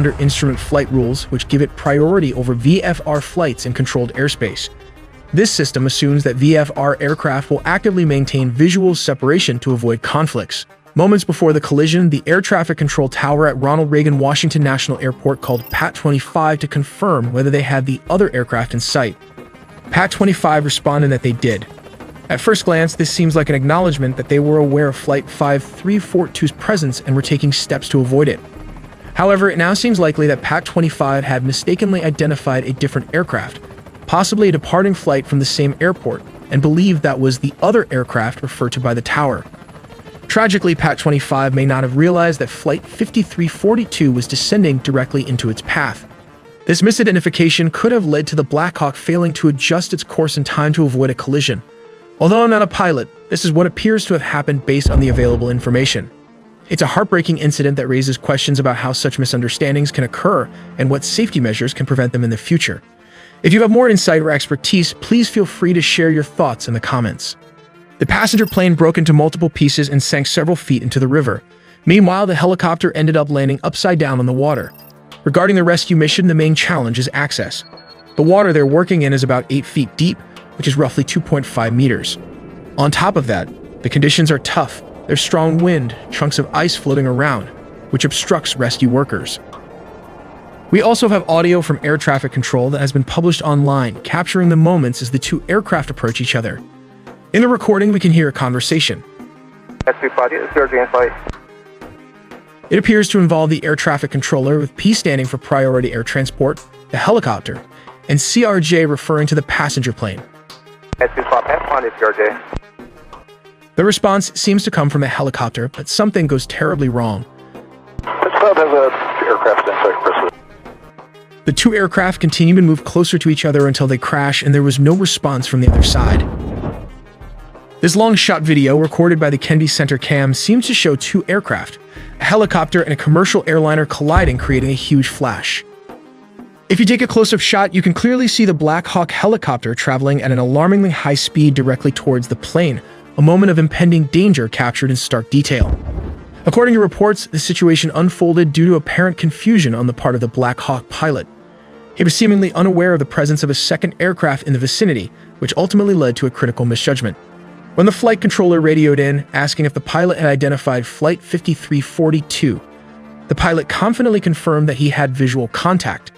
under instrument flight rules, which give it priority over VFR flights in controlled airspace. This system assumes that VFR aircraft will actively maintain visual separation to avoid conflicts. Moments before the collision, the air traffic control tower at Ronald Reagan Washington National Airport called PAT-25 to confirm whether they had the other aircraft in sight. PAT-25 responded that they did. At first glance, this seems like an acknowledgement that they were aware of Flight 5342's presence and were taking steps to avoid it. However, it now seems likely that PAT-25 had mistakenly identified a different aircraft, possibly a departing flight from the same airport, and believed that was the other aircraft referred to by the tower. Tragically, PAT-25 may not have realized that Flight 5342 was descending directly into its path. This misidentification could have led to the Black Hawk failing to adjust its course in time to avoid a collision. Although I'm not a pilot, this is what appears to have happened based on the available information. It's a heartbreaking incident that raises questions about how such misunderstandings can occur and what safety measures can prevent them in the future. If you have more insight or expertise, please feel free to share your thoughts in the comments. The passenger plane broke into multiple pieces and sank several feet into the river. Meanwhile, the helicopter ended up landing upside down on the water. Regarding the rescue mission, the main challenge is access. The water they're working in is about 8 feet deep, which is roughly 2.5 meters. On top of that, the conditions are tough. There's strong wind, chunks of ice floating around, which obstructs rescue workers. We also have audio from air traffic control that has been published online, capturing the moments as the two aircraft approach each other. In the recording, we can hear a conversation. It appears to involve the air traffic controller, with P standing for priority air transport, the helicopter, and CRJ referring to the passenger plane. The response seems to come from a helicopter, but something goes terribly wrong. The two aircraft continue to move closer to each other until they crash, and there was no response from the other side. This long-shot video, recorded by the Kennedy Center Cam, seems to show two aircraft, a helicopter and a commercial airliner colliding, creating a huge flash. If you take a close-up shot, you can clearly see the Black Hawk helicopter traveling at an alarmingly high speed directly towards the plane, a moment of impending danger captured in stark detail. According to reports, the situation unfolded due to apparent confusion on the part of the Black Hawk pilot. He was seemingly unaware of the presence of a second aircraft in the vicinity, which ultimately led to a critical misjudgment. When the flight controller radioed in, asking if the pilot had identified Flight 5342, the pilot confidently confirmed that he had visual contact.